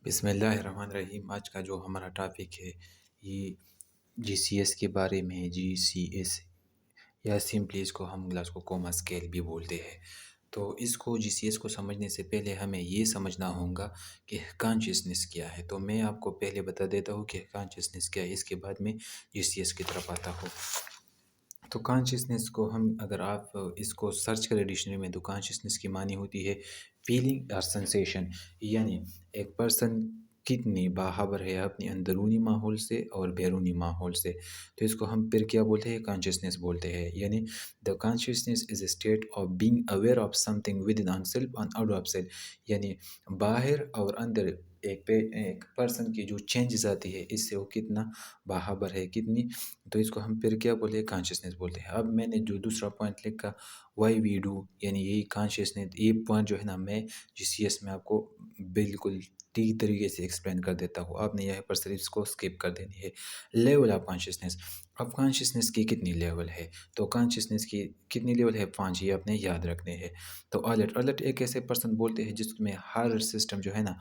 بسم اللہ الرحمن الرحیم۔ آج کا جو ہمارا ٹاپک ہے یہ جی سی ایس کے بارے میں ہے۔ جی سی ایس یا سمپلی اس کو ہم گلاسکو کوما اسکیل بھی بولتے ہیں۔ تو اس کو جی سی ایس کو سمجھنے سے پہلے ہمیں یہ سمجھنا ہوگا کہ کانشیسنیس کیا ہے۔ تو میں آپ کو پہلے بتا دیتا ہوں کہ کانشیسنیس کیا ہے، اس کے بعد میں جی سی ایس کی طرف آتا ہوں۔ تو کانشیسنیس کو اگر آپ اس کو سرچ کریں ڈکشنری میں تو کانشیسنیس کی معنی ہوتی ہے فیلنگ اور سنسیشن، یعنی ایک پرسن کتنی باخبر ہے اپنی اندرونی ماحول سے اور بیرونی ماحول سے۔ تو اس کو ہم پھر کیا بولتے ہیں؟ کانشیسنیس بولتے ہیں۔ یعنی the consciousness is a state of being aware of something within self and out of self, یعنی باہر اور اندر ایک پرسن کی جو چینجز آتی ہے اس سے وہ کتنا باخبر ہے کتنی۔ تو اس کو ہم پھر کیا بولتے ہیں؟ کانشیسنیس بولتے ہیں۔ اب میں نے جو دوسرا پوائنٹ لکھا وائی وی ڈو، یعنی یہی کانشیسنیس، یہ پوائنٹ جو ہے نا میں جی سی ایس میں آپ کو بالکل ٹھیک طریقے سے ایکسپلین کر دیتا ہوں۔ آپ نے یہاں پر صرف اس کو اسکپ کر دینی ہے۔ لیول آف کانشیسنیس، اب کانشیسنیس کی کتنی لیول ہے؟ تو کانشیسنیس کی کتنی لیول ہے؟ 5، یہ آپ نے یاد رکھنے ہیں۔ تو الرٹ ایک ایسے پرسن بولتے ہیں جس میں ہر سسٹم جو ہے نا،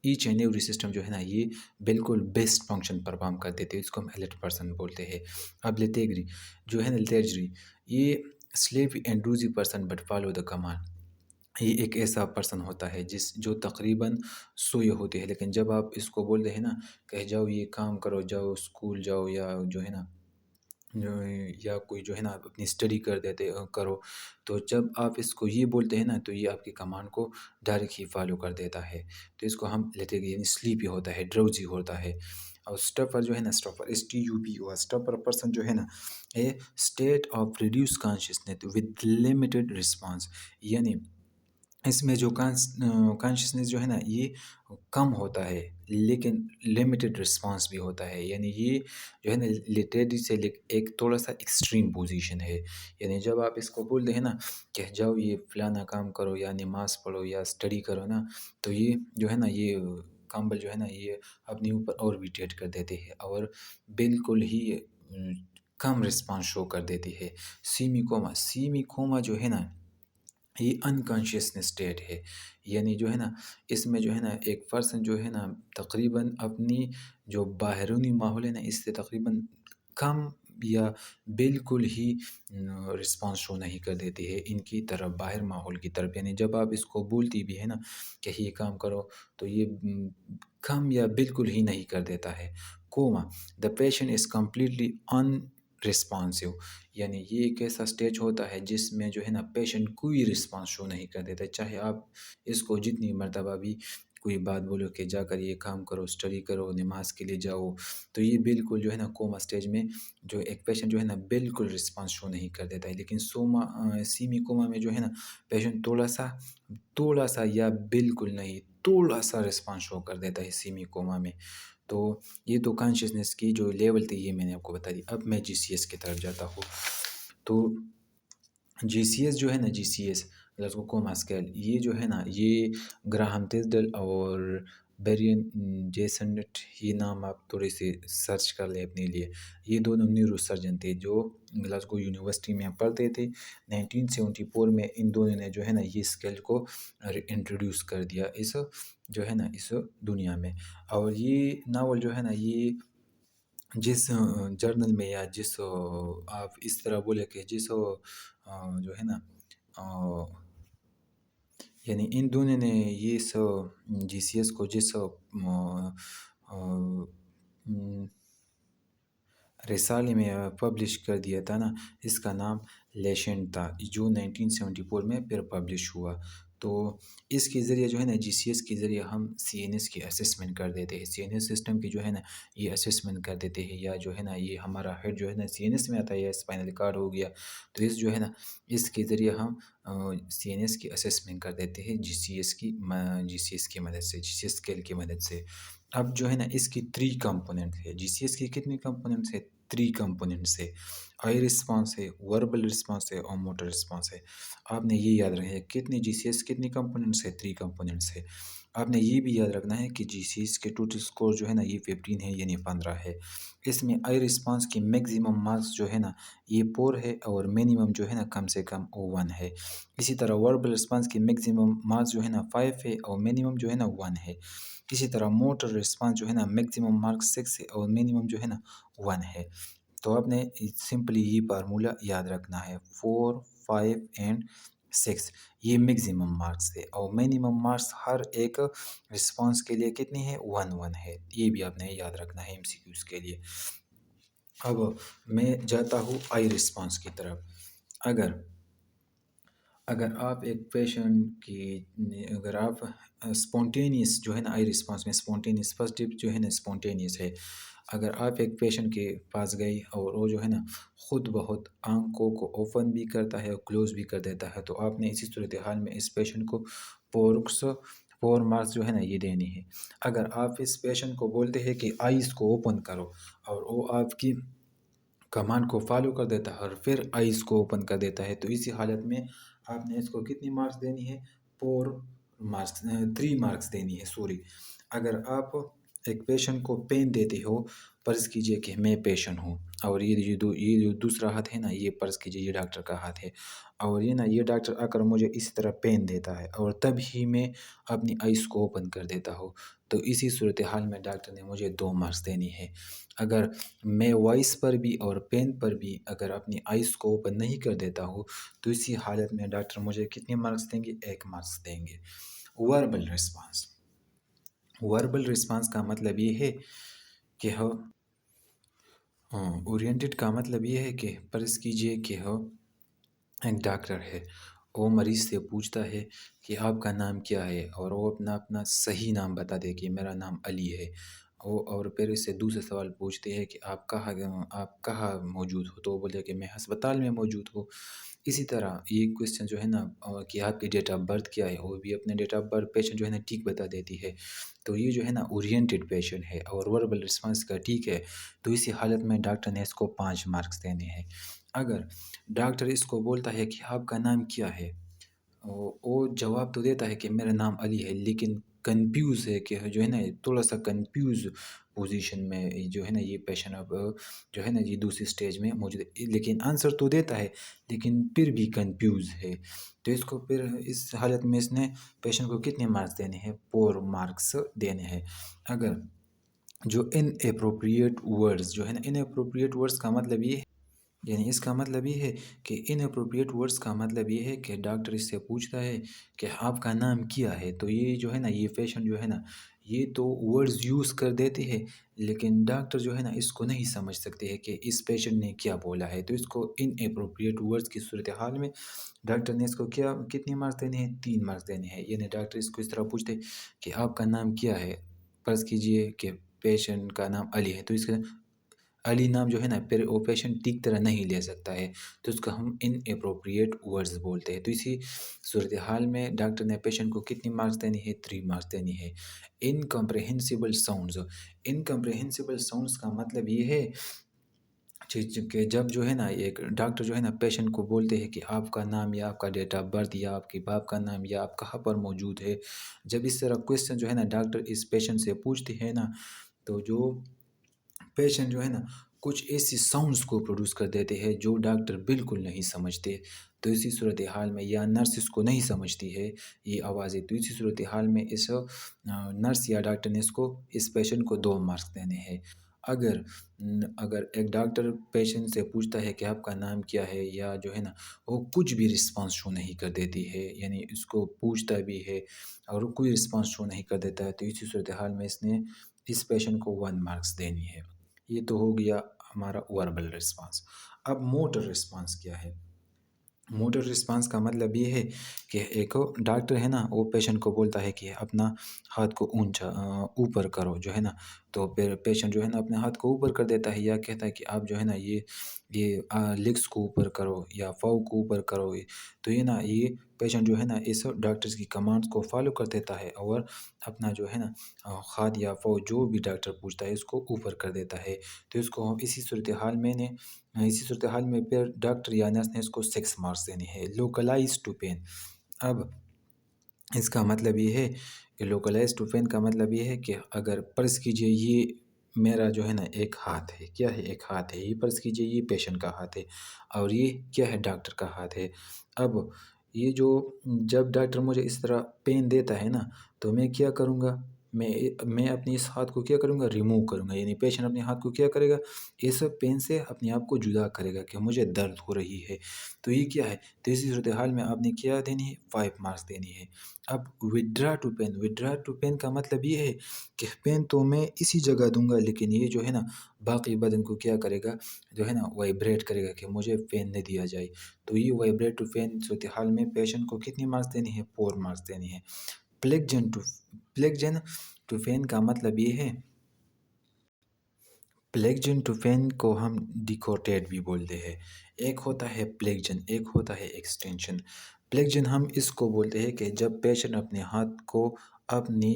ایچ اینڈ ایوری سسٹم جو ہے نا یہ بالکل بیسٹ فنکشن پرفارم کر دیتے ہیں، اس کو ہم الرٹ پرسن بولتے ہیں۔ اب لیتیگری جو ہے نا، لیتیجری، یہ سلیپی اینڈ روزی person but follow the command, یہ ایک ایسا پرسن ہوتا ہے جو تقریباً سوئے ہوتے ہیں، لیکن جب آپ اس کو بولتے ہیں نا کہ جاؤ یہ کام کرو، جاؤ اسکول جاؤ، یا جو ہے نا یا کوئی جو ہے نا اپنی اسٹڈی کرو، تو جب آپ اس کو یہ بولتے ہیں نا تو یہ آپ کی کمانڈ کو ڈائریکٹ ہی فالو کر دیتا ہے۔ تو اس کو ہم لیتے ہیں، یعنی سلیپی ہوتا ہے، ڈراؤزی ہوتا ہے۔ اور اسٹفر جو ہے نا، اسٹفر اسٹفر پرسن جو ہے نا، اے state of reduce consciousness with limited response, یعنی اس میں جو کانشیسنیس جو ہے نا یہ کم ہوتا ہے لیکن لمیٹڈ رسپانس بھی ہوتا ہے، یعنی یہ جو ہے نا لیٹیڈی سے ایک تھوڑا سا ایکسٹریم پوزیشن ہے۔ یعنی جب آپ اس کو بولتے ہیں نا کہ جاؤ یہ فلانا کام کرو یا نماز پڑھو یا اسٹڈی کرو نا، تو یہ جو ہے نا یہ کامبل جو ہے نا یہ اپنے اوپر اور ٹیٹ کر دیتے ہیں اور بالکل ہی کم رسپانس شو کر دیتی ہے۔ سیمی کوما جو ہے نا یہ انکانشیسنس اسٹیٹ ہے، یعنی جو ہے نا اس میں جو ہے نا ایک پرسن جو ہے نا تقریباً اپنی جو باہرونی ماحول ہے نا اس سے تقریباً کم یا بالکل ہی رسپانس شو نہیں کر دیتی ہے ان کی طرف، باہر ماحول کی طرف۔ یعنی جب آپ اس کو بولتی بھی ہے نا کہ یہ کام کرو تو یہ کم یا بالکل ہی نہیں کر دیتا ہے۔ Coma, the patient is completely unresponsive, یعنی یہ ایک ایسا اسٹیج ہوتا ہے جس میں جو ہے نا پیشنٹ کوئی رسپانس شو نہیں کر دیتا، چاہے آپ اس کو جتنی مرتبہ بھی کوئی بات بولو کہ جا کر یہ کام کرو، اسٹڈی کرو، نماز کے لیے جاؤ، تو یہ بالکل جو ہے نا کوما اسٹیج میں جو ایک پیشنٹ جو ہے نا بالکل رسپانس شو نہیں کر دیتا ہے۔ لیکن سیمی کوما میں جو ہے نا پیشنٹ تھوڑا سا یا بالکل نہیں، تھوڑا سا رسپانس شو کر دیتا ہے سیمی کوما میں۔ تو یہ تو کانشیسنیس کی جو لیول تھی یہ میں نے آپ کو بتا دی۔ اب میں جی سی ایس کی طرف جاتا ہوں۔ تو جی سی ایس جو ہے نا، جی سی ایس گلاسکو کوما اسکیل، یہ جو ہے نا یہ گراہم تیزڈل اور بیرین جیسنٹ، یہ نام آپ تھوڑے سے سرچ کر لیں اپنے لیے۔ یہ دونوں نیورو سرجن تھے جو گلاسکو یونیورسٹی میں پڑھتے تھے۔ 1974 میں ان دونوں نے جو ہے نا یہ اسکیل کو انٹروڈیوس کر دیا اس جو ہے نا اس دنیا میں۔ اور یہ ناول جو ہے نا یہ جس جرنل میں یا جس آپ اس طرح بولے کہ جس جو ہے نا یعنی ان دونوں نے یہ جی سی ایس کو جس رسالے میں پبلش کر دیا تھا نا، اس کا نام لیشنٹ تھا، جو 1974 میں پھر پبلش ہوا۔ تو اس کے ذریعے جو ہے نا جی سی ایس کے ذریعے ہم سی این ایس کی اسیسمنٹ کر دیتے ہیں، سی این ایس سسٹم کی جو ہے نا یہ اسیسمنٹ کر دیتے ہیں، یا جو ہے نا یہ ہمارا ہیڈ جو ہے نا سی این ایس میں آتا ہے یا اسپائنل کارڈ ہو گیا، تو اس جو ہے نا اس کے ذریعے ہم سی این ایس کی اسیسمنٹ کر دیتے ہیں جی سی ایس کی مدد سے، جی سی ایس اسکیل کی مدد سے۔ اب جو ہے نا اس کی 3 کمپوننٹ ہے، جی سی ایس کی کتنی کمپوننٹس ہے؟ 3 کمپوننٹس ہے، آئی رسپانس ہے، وربل رسپانس ہے اور موٹر رسپانس ہے۔ آپ نے یہ یاد رکھیں کتنی جی سی ایس کتنی کمپوننٹس ہے؟ 3 کمپوننٹس ہے۔ آپ نے یہ بھی یاد رکھنا ہے کہ جی سی ایس کے ٹوٹل اسکور جو ہے نا یہ 15 ہے یعنی 15 ہے۔ اس میں آئی رسپانس کی میگزیمم مارکس جو ہے نا یہ 4 ہے اور منیمم جو ہے نا کم سے کم 1 ہے۔ اسی طرح وربل رسپانس کی میگزیمم مارکس جو ہے نا 5 ہے اور منیمم جو ہے نا 1 ہے۔ اسی طرح موٹر رسپانس جو ہے نا میگزیمم مارکس 6 ہے اور منیمم جو ہے نا 1 ہے۔ تو آپ نے سمپلی یہ فارمولا یاد رکھنا ہے 4 5 اینڈ 6 یہ میگزیمم مارکس ہے اور منیمم مارکس ہر ایک رسپانس کے لیے کتنی ہے 1 ہے۔ یہ بھی آپ نے یاد رکھنا ہے MCQs کے لیے۔ اب میں جاتا ہوں آئی رسپانس کی طرف۔ اگر آپ ایک پیشنٹ کی اگر آپ اسپونٹینیس جو ہے نا آئی رسپانس میں اسپونٹینیس فرسٹ ٹپ جو ہے نا اسپونٹینیس ہے۔ اگر آپ ایک پیشنٹ کے پاس گئی اور وہ جو ہے نا خود بہت آنکھوں کو اوپن بھی کرتا ہے اور کلوز بھی کر دیتا ہے تو آپ نے اسی صورتحال میں اس پیشنٹ کو 4 مارکس جو ہے نا یہ دینی ہے۔ اگر آپ اس پیشنٹ کو بولتے ہیں کہ آئیز کو اوپن کرو اور وہ آپ کی کمانڈ کو فالو کر دیتا ہے اور پھر آئیز کو اوپن کر دیتا ہے تو اسی حالت میں آپ نے اس کو کتنی مارکس دینی ہے 3 مارکس دینی ہے سوری۔ اگر آپ ایک پیشنٹ کو پین دیتے ہو، فرض کیجئے کہ میں پیشنٹ ہوں اور یہ جو دوسرا ہاتھ ہے نا یہ فرض کیجئے یہ ڈاکٹر کا ہاتھ ہے اور یہ نا یہ ڈاکٹر آ کر مجھے اسی طرح پین دیتا ہے اور تب ہی میں اپنی آئیز کو اوپن کر دیتا ہوں تو اسی صورتحال میں ڈاکٹر نے مجھے 2 مارکس دینی ہے۔ اگر میں وائس پر بھی اور پین پر بھی اگر اپنی آئیز کو اوپن نہیں کر دیتا ہوں تو اسی حالت میں ڈاکٹر مجھے کتنے مارکس دیں گے 1 مارکس دیں گے۔ وربل رسپانس، وربل رسپانس کا مطلب یہ ہے کہ اورینٹڈ کا مطلب یہ ہے کہ فرض کیجئے کہ ایک ڈاکٹر ہے، وہ مریض سے پوچھتا ہے کہ آپ کا نام کیا ہے اور وہ اپنا صحیح نام بتا دے کہ میرا نام علی ہے۔ اور پھر اس سے دوسرے سوال پوچھتے ہیں کہ آپ کہاں موجود ہو تو وہ بولے کہ میں ہسپتال میں موجود ہوں۔ اسی طرح یہ کویسچن جو ہے نا کہ آپ کی ڈیٹ آف برتھ کیا ہے وہ بھی اپنے ڈیٹ آف برتھ پیشنٹ جو ہے نا ٹھیک بتا دیتی ہے تو یہ جو ہے نا اورینٹڈ پیشنٹ ہے اور وربل رسپانس کا ٹھیک ہے تو اسی حالت میں ڈاکٹر نے اس کو 5 مارکس دینے ہیں۔ اگر ڈاکٹر اس کو بولتا ہے کہ آپ کا نام کیا ہے، وہ جواب تو دیتا ہے کہ میرا نام علی ہے لیکن کنفیوز ہے کہ جو ہے نا تھوڑا سا کنفیوز پوزیشن میں جو ہے نا یہ پیشنٹ اب جو ہے نا یہ دوسری سٹیج میں موجود ہے لیکن آنسر تو دیتا ہے لیکن پھر بھی کنفیوز ہے تو اس کو پھر اس حالت میں اس نے پیشنٹ کو کتنے مارکس دینے ہیں 4 مارکس دینے ہیں۔ اگر جو ان اپروپریٹ ورڈز جو ہے نا ان اپروپریٹ ورڈز کا مطلب یہ ہے یعنی اس کا مطلب یہ ہے کہ ان اپروپریٹ ورڈز کا مطلب یہ ہے کہ ڈاکٹر اس سے پوچھتا ہے کہ آپ کا نام کیا ہے تو یہ جو ہے نا یہ پیشنٹ جو ہے نا یہ تو ورڈز یوز کر دیتے ہیں لیکن ڈاکٹر جو ہے نا اس کو نہیں سمجھ سکتے ہیں کہ اس پیشنٹ نے کیا بولا ہے تو اس کو ان اپروپریٹ ورڈز کی صورتحال میں ڈاکٹر نے اس کو کتنے مارکس دینے ہیں 3 مارکس دینے ہیں۔ یعنی ڈاکٹر اس کو اس طرح پوچھتے کہ آپ کا نام کیا ہے، فرض کیجئے کہ پیشنٹ کا نام علی ہے تو اس کا علی نام جو ہے نا پھر وہ پیشنٹ ٹھیک طرح نہیں لے سکتا ہے تو اس کو ہم ان اپروپریٹ ورڈز بولتے ہیں۔ تو اسی صورتحال میں ڈاکٹر نے پیشنٹ کو کتنی مارکس دینی ہے 3 مارکس دینی ہے۔ انکمپریہنسیبل ساؤنڈز، انکمپریہنسیبل ساؤنڈز کا مطلب یہ ہے کہ جب جو ہے نا ایک ڈاکٹر جو ہے نا پیشنٹ کو بولتے ہیں کہ آپ کا نام یا آپ کا ڈیٹ آف برتھ یا آپ کے باپ کا نام یا آپ کہاں پر موجود ہے، جب اس طرح کویسچن جو ہے نا ڈاکٹر اس پیشنٹ سے پوچھتے ہیں نا تو جو پیشنٹ جو ہے نا کچھ ایسی ساؤنڈز کو پروڈیوس کر دیتے ہیں جو ڈاکٹر بالکل نہیں سمجھتے تو اسی صورتحال میں یا نرس اس کو نہیں سمجھتی ہے یہ آوازیں تو اسی صورتحال میں اس نرس یا ڈاکٹر نے اس کو اس پیشنٹ کو 2 مارکس دینے ہیں۔ اگر ایک ڈاکٹر پیشنٹ سے پوچھتا ہے کہ آپ کا نام کیا ہے یا جو ہے نا وہ کچھ بھی رسپانس شو نہیں کر دیتی ہے یعنی اس کو پوچھتا بھی ہے اور کوئی رسپانس شو نہیں کر دیتا ہے تو اسی صورتحال میں اس نے اس پیشنٹ کو 1 مارکس دینی ہے۔ یہ تو ہو گیا ہمارا وربل رسپانس۔ اب موٹر رسپانس کیا ہے؟ موٹر رسپانس کا مطلب یہ ہے کہ ایک ڈاکٹر ہے نا وہ پیشنٹ کو بولتا ہے کہ اپنا ہاتھ کو اوپر کرو جو ہے نا تو پھر پیشنٹ جو ہے نا اپنے ہاتھ کو اوپر کر دیتا ہے یا کہتا ہے کہ آپ جو ہے نا یہ لیگس کو اوپر کرو یا پاؤں کو اوپر کرو تو یہ نا یہ پیشنٹ جو ہے نا اس ڈاکٹرز کی کمانڈز کو فالو کر دیتا ہے اور اپنا جو ہے نا ہاتھ یا پاؤں جو بھی ڈاکٹر پوچھتا ہے اس کو اوپر کر دیتا ہے تو اس کو اسی صورتحال میں پھر ڈاکٹر یا نرس نے اس کو 6 مارکس دینے ہیں۔ لوکلائز ٹو پین، اب اس کا مطلب یہ ہے کہ لوکلائز ٹو پین کا مطلب یہ ہے کہ اگر فرض کیجئے یہ میرا جو ہے نا ایک ہاتھ ہے، کیا ہے، ایک ہاتھ ہے، یہ فرض کیجئے یہ پیشنٹ کا ہاتھ ہے، اور یہ کیا ہے، ڈاکٹر کا ہاتھ ہے۔ اب یہ جو جب ڈاکٹر مجھے اس طرح پین دیتا ہے نا، تو میں کیا کروں گا، میں اپنے اس ہاتھ کو کیا کروں گا، ریموو کروں گا، یعنی پیشنٹ اپنے ہاتھ کو کیا کرے گا، اس پین سے اپنے آپ کو جدا کرے گا کہ مجھے درد ہو رہی ہے۔ تو یہ کیا ہے، تو اسی صورتحال میں آپ نے کیا دینی ہے، 5 مارکس دینی ہے۔ اب ودرا ٹو پین کا مطلب یہ ہے کہ پین تو میں اسی جگہ دوں گا، لیکن یہ جو ہے نا باقی بدن کو کیا کرے گا، جو ہے نا وائبریٹ کرے گا کہ مجھے پین نہ دیا جائے۔ تو یہ وائبریٹ ٹو پین صورتحال میں پیشنٹ کو کتنی مارکس دینی ہے، 4 مارکس دینی ہے۔ پلیگجن ٹو پین کا مطلب یہ ہے، پلیگجن ٹو پین کو ہم ڈیکورٹیٹ بھی بولتے ہیں۔ ایک ہوتا ہے پلیگجن، ایک ہوتا ہے ایکسٹینشن۔ پلیگجن ہم اس کو بولتے ہیں کہ جب پیشنٹ اپنے ہاتھ کو اپنی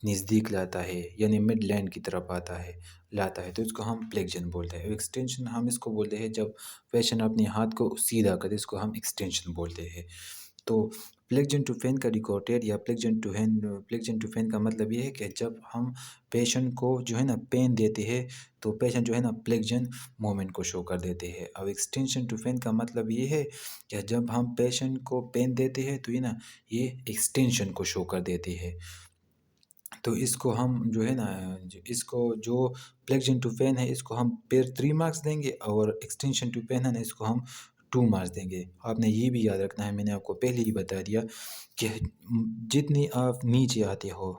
نزدیک لاتا ہے، یعنی مڈ لینڈ کی طرف لاتا ہے، تو اس کو ہم پلیگجن بولتے ہیں۔ ایکسٹینشن ہم اس کو بولتے ہیں جب پیشنٹ اپنے ہاتھ کو سیدھا کرے، اس کو ہم ایکسٹینشن بولتے ہیں۔ تو پلیگجن ٹو پین کا ڈیکورٹیٹ یا پلیگجن ٹو پین کا مطلب یہ ہے کہ جب ہم پیشنٹ کو جو ہے نا پین دیتے ہیں، تو پیشنٹ جو ہے نا پلیگجن موومنٹ کو شو کر دیتے ہیں۔ اب ایکسٹینشن ٹو پین کا مطلب یہ ہے کہ جب ہم پیشنٹ کو پین دیتے ہیں تو یہ ایکسٹینشن کو شو کر دیتے ہیں۔ تو اس کو ہم جو ہے نا، اس کو جو پلیگجن ٹو پین ہے، اس کو ہم پھر 3 مارکس دیں گے، اور ایکسٹینشن ٹو پین ہے نا، اس کو ہم 2 مارکس دیں گے۔ آپ نے یہ بھی یاد رکھنا ہے، میں نے آپ کو پہلے ہی بتا دیا کہ جتنی آپ نیچے آتے ہو،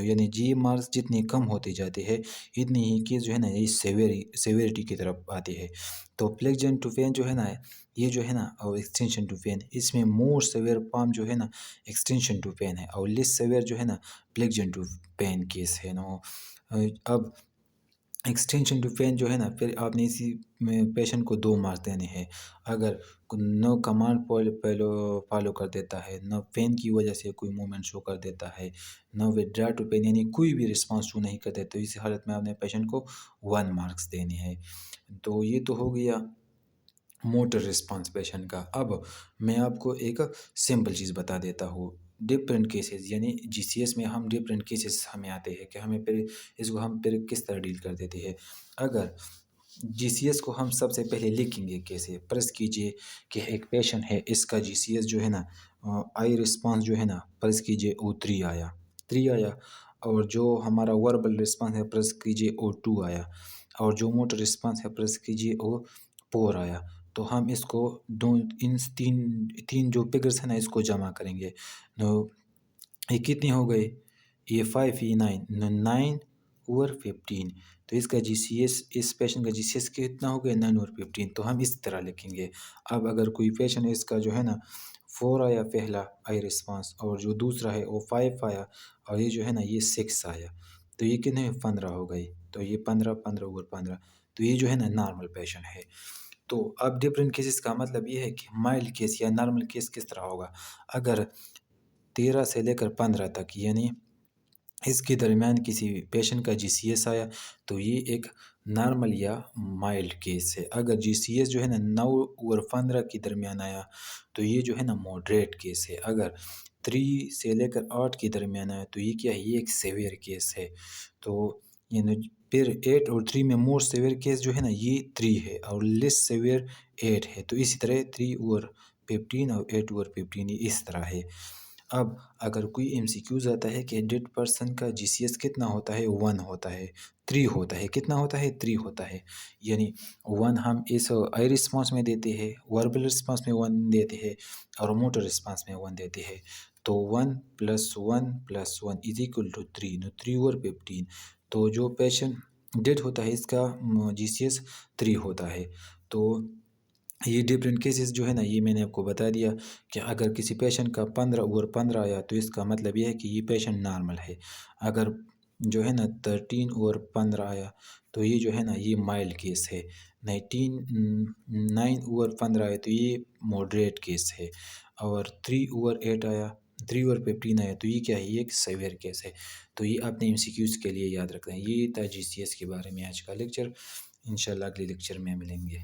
یعنی جی مارکس جتنے کم ہوتے جاتے ہیں، اتنی ہی کہ جو ہے نا یہ سیویرٹی کی طرف آتے ہیں۔ تو پلیگجن ٹو پین جو ہے نا، یہ جو ہے نا، اور ایکسٹینشن ٹو پین، اس میں مور سیویئر فارم جو ہے نا ایکسٹینشن ٹو پین ہے، اور لیس سیویئر جو ہے نا پلیگجن ٹو پین کیس ہے نا۔ اب ایکسٹینشن ٹو پین جو ہے نا، پھر آپ نے اسی میں پیشنٹ کو 2 مارکس دینے ہیں۔ اگر نو کمانڈ فالو کر دیتا ہے، نہ پین کی وجہ سے کوئی موومنٹ شو کر دیتا ہے، نہ ودرا ٹو پین یعنی کوئی بھی رسپانس شو نہیں کرتے، تو اس حالت میں آپ نے پیشنٹ کو 1 مارکس دینے ہیں۔ تو یہ تو ہو گیا موٹر رسپانس پیشنٹ کا۔ اب میں آپ کو ایک سمپل چیز بتا دیتا ہوں، ڈفرینٹ کیسز، یعنی جی سی ایس میں ہم ڈفرینٹ کیسز ہمیں آتے ہیں کہ ہمیں پھر اس کو ہم پھر کس طرح ڈیل کر دیتے ہیں۔ اگر جی سی ایس کو ہم سب سے پہلے لکھیں گے کیسے، فرض کیجئے کہ ایک پیشنٹ ہے، اس کا جی سی ایس جو ہے نا، آئی رسپانس جو ہے نا، فرض کیجئے O3 آیا، اور جو ہمارا وربل رسپانس ہے، فرض کیجئے O2 آیا، اور جو موٹر رسپانس ہے، فرض کیجئے O4 آیا۔ تو ہم اس کو ان تین جو فگرس ہیں نا، اس کو جمع کریں گے۔ یہ کتنے ہو گئے، یہ 5، یہ 9 اور 15۔ تو اس کا جی سی ایس، اس پیشنٹ کا جی سی ایس کتنا ہو گیا، 9 اور 15۔ تو ہم اس طرح لکھیں گے۔ اب اگر کوئی پیشنٹ اس کا جو ہے نا 4 آیا پہلا آئی رسپانس، اور جو دوسرا ہے وہ 5 آیا، اور یہ جو ہے نا یہ 6 آیا، تو یہ کتنے 15 ہو گئی۔ تو یہ 15 اور 15، تو یہ جو ہے نا نارمل پیشنٹ ہے۔ تو اب ڈفرینٹ کیسز کا مطلب یہ ہے کہ مائلڈ کیس یا نارمل کیس کس طرح ہوگا۔ اگر 13 سے لے کر 15 تک، یعنی اس کے درمیان کسی پیشنٹ کا جی سی ایس آیا، تو یہ ایک نارمل یا مائلڈ کیس ہے۔ اگر جی سی ایس جو ہے نا 9 اور 15 کے درمیان آیا، تو یہ جو ہے نا ماڈریٹ کیس ہے۔ اگر 3 سے لے کر 8 کے درمیان آیا، تو یہ کیا ہے، یہ ایک سیویئر کیس ہے۔ تو یعنی پھر 8 اور 3 میں مور سیویئر کیس جو ہے نا یہ 3 ہے، اور لیس سیویئر 8 ہے۔ تو اسی طرح 3 اور 15 اور 8 اور 15 یہ اس طرح ہے۔ اب اگر کوئی ایم سی کیوز آتا ہے کہ ڈیڈ پرسن کا جی سی ایس کتنا ہوتا ہے، 1 ہوتا ہے، 3 ہوتا ہے، کتنا ہوتا ہے، 3 ہوتا ہے، یعنی 1 ہم اس آئی رسپانس میں دیتے ہیں، وربل رسپانس میں 1 دیتے ہیں، اور موٹر رسپانس میں 1 دیتے ہیں۔ تو 1 + 1 + 1 = 3، 3 اور 15۔ تو جو پیشنٹ ڈیڈ ہوتا ہے، اس کا جی سی ایس 3 ہوتا ہے۔ تو یہ ڈفرینٹ کیسز جو ہے نا، یہ میں نے آپ کو بتا دیا کہ اگر کسی پیشنٹ کا 15 اور 15 آیا، تو اس کا مطلب یہ ہے کہ یہ پیشنٹ نارمل ہے۔ اگر جو ہے نا 13 اور 15 آیا، تو یہ جو ہے نا یہ مائلڈ کیس ہے۔ 9 اور 15 آیا، تو یہ ماڈریٹ کیس ہے۔ اور 3 اور 8 آیا، 3 اور 15 آیا، تو یہ کیا ہے، یہ ایک سیویئر کیس ہے۔ تو یہ اپنے ایم سی کیوز کے لیے یاد رکھنا ہے۔ یہ تھا جی سی ایس کے بارے میں آج کا لیکچر۔ انشاءاللہ اگلے لیکچر میں ملیں گے۔